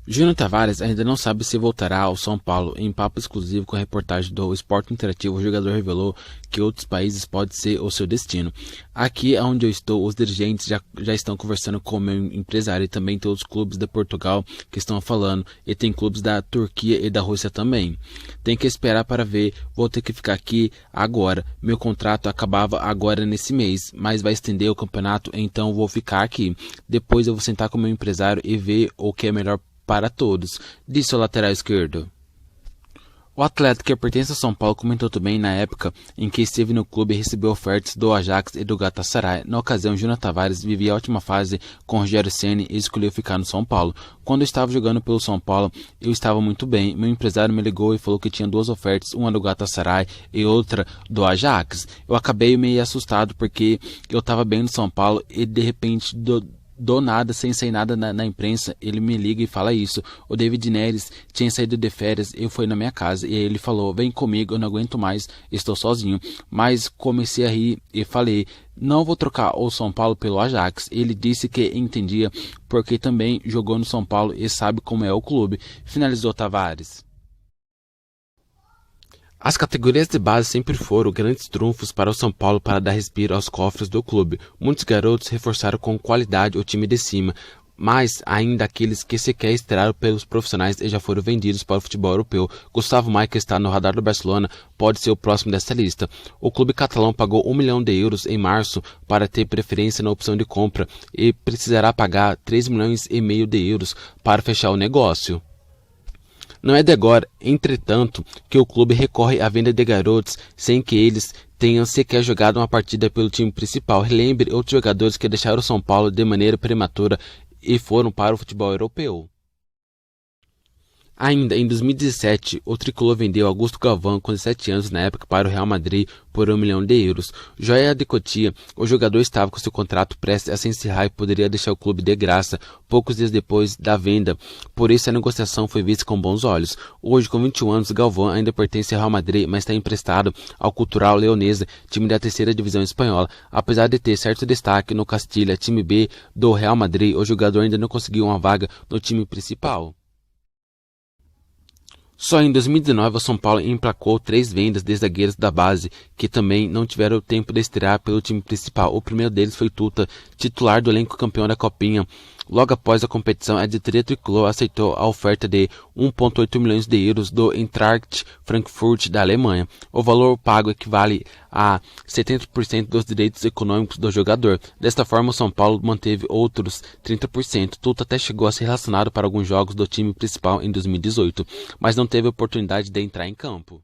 Júnior Tavares ainda não sabe se voltará ao São Paulo. Em papo exclusivo com a reportagem do Esporte Interativo, o jogador revelou que outros países pode ser o seu destino. Aqui onde eu estou, os dirigentes já estão conversando com o meu empresário, e também tem outros clubes de Portugal que estão falando, e tem clubes da Turquia e da Rússia também. Tem que esperar para ver, vou ter que ficar aqui agora. Meu contrato acabava agora nesse mês, mas vai estender o campeonato, então vou ficar aqui. Depois eu vou sentar com o meu empresário e ver o que é melhor para todos, disse o lateral esquerdo. O atleta, que pertence ao São Paulo, comentou também na época em que esteve no clube e recebeu ofertas do Ajax e do Galatasaray. Na ocasião, Júnior Tavares vivia a última fase com Rogério Ceni e escolheu ficar no São Paulo. Quando eu estava jogando pelo São Paulo, eu estava muito bem. Meu empresário me ligou e falou que tinha duas ofertas, uma do Galatasaray e outra do Ajax. Eu acabei meio assustado porque eu estava bem no São Paulo e de repente do nada, sem sair nada na imprensa, ele me liga e fala isso. O David Neres tinha saído de férias, eu fui na minha casa e aí ele falou, vem comigo, eu não aguento mais, estou sozinho. Mas comecei a rir e falei, não vou trocar o São Paulo pelo Ajax. Ele disse que entendia porque também jogou no São Paulo e sabe como é o clube, finalizou Tavares. As categorias de base sempre foram grandes trunfos para o São Paulo para dar respiro aos cofres do clube. Muitos garotos reforçaram com qualidade o time de cima, mas ainda aqueles que sequer estrearam pelos profissionais e já foram vendidos para o futebol europeu. Gustavo Maia, que está no radar do Barcelona, pode ser o próximo dessa lista. O clube catalão pagou 1 milhão de euros em março para ter preferência na opção de compra e precisará pagar 3 milhões e meio de euros para fechar o negócio. Não é de agora, entretanto, que o clube recorre à venda de garotos sem que eles tenham sequer jogado uma partida pelo time principal. Relembre outros jogadores que deixaram o São Paulo de maneira prematura e foram para o futebol europeu. Ainda em 2017, o tricolor vendeu Augusto Galvão, com 17 anos na época, para o Real Madrid por 1 milhão de euros. Joia de Cotia, o jogador estava com seu contrato prestes a se encerrar e poderia deixar o clube de graça poucos dias depois da venda. Por isso a negociação foi vista com bons olhos. Hoje, com 21 anos, Galvão ainda pertence ao Real Madrid, mas está emprestado ao Cultural Leonesa, time da terceira divisão espanhola. Apesar de ter certo destaque no Castilla, time B do Real Madrid, o jogador ainda não conseguiu uma vaga no time principal. Só em 2019, o São Paulo emplacou 3 vendas de zagueiros da base, que também não tiveram tempo de estrear pelo time principal. O primeiro deles foi Tuta, titular do elenco campeão da Copinha. Logo após a competição, a diretoria tricolor aceitou a oferta de 1,8 milhões de euros do Eintracht Frankfurt da Alemanha. O valor pago equivale a 70% dos direitos econômicos do jogador. Desta forma, o São Paulo manteve outros 30%. Tuta até chegou a ser relacionado para alguns jogos do time principal em 2018, mas não teve oportunidade de entrar em campo.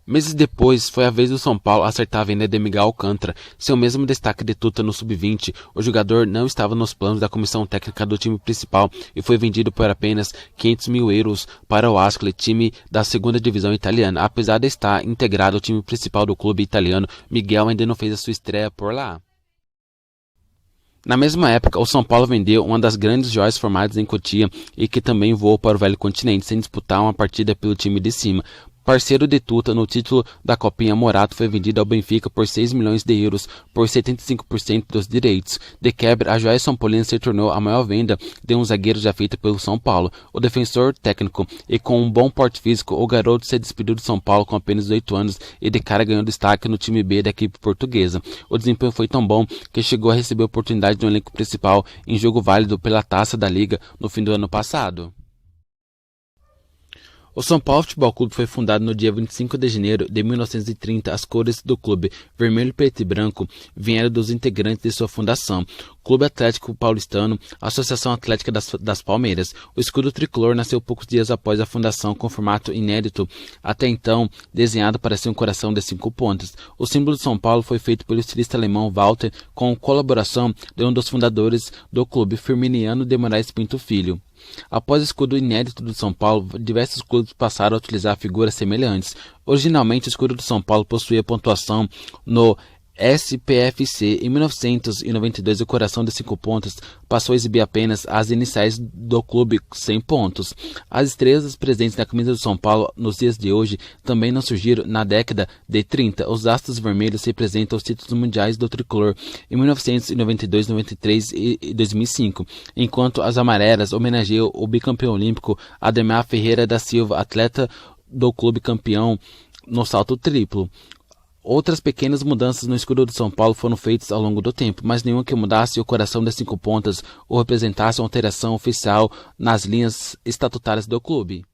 Meses depois, foi a vez do São Paulo acertar a venda de Miguel Alcântara. Seu mesmo destaque de Tuta no Sub-20, o jogador não estava nos planos da comissão técnica do time principal e foi vendido por apenas 500 mil euros para o Ascoli, time da segunda divisão italiana. Apesar de estar integrado ao time principal do clube italiano, Miguel ainda não fez a sua estreia por lá. Na mesma época, o São Paulo vendeu uma das grandes joias formadas em Cotia e que também voou para o velho continente, sem disputar uma partida pelo time de cima. Parceiro de Tuta no título da Copinha, Morato foi vendido ao Benfica por 6 milhões de euros por 75% dos direitos. De quebra, a joia São Paulina se tornou a maior venda de um zagueiro já feita pelo São Paulo. O defensor técnico e com um bom porte físico, o garoto se despediu do São Paulo com apenas 18 anos e de cara ganhou destaque no time B da equipe portuguesa. O desempenho foi tão bom que chegou a receber a oportunidade no elenco principal em jogo válido pela Taça da Liga no fim do ano passado. O São Paulo Futebol Clube foi fundado no dia 25 de janeiro de 1930. As cores do clube, vermelho, preto e branco, vieram dos integrantes de sua fundação. Clube Atlético Paulistano, Associação Atlética das Palmeiras. O escudo tricolor nasceu poucos dias após a fundação, com formato inédito, até então desenhado para ser um coração de 5 pontas. O símbolo de São Paulo foi feito pelo estilista alemão Walter, com colaboração de um dos fundadores do clube, Firminiano de Moraes Pinto Filho. Após o escudo inédito do São Paulo, diversos clubes passaram a utilizar figuras semelhantes. Originalmente, o escudo do São Paulo possuía pontuação no SPFC. Em 1992, o Coração de 5 Pontas passou a exibir apenas as iniciais do clube 100 pontos. As estrelas presentes na camisa do São Paulo nos dias de hoje também não surgiram na década de 30. Os astros vermelhos representam os títulos mundiais do tricolor em 1992, 93 e 2005, enquanto as amarelas homenageiam o bicampeão olímpico Ademar Ferreira da Silva, atleta do clube campeão no salto triplo. Outras pequenas mudanças no escudo do São Paulo foram feitas ao longo do tempo, mas nenhuma que mudasse o coração das 5 pontas ou representasse uma alteração oficial nas linhas estatutárias do clube.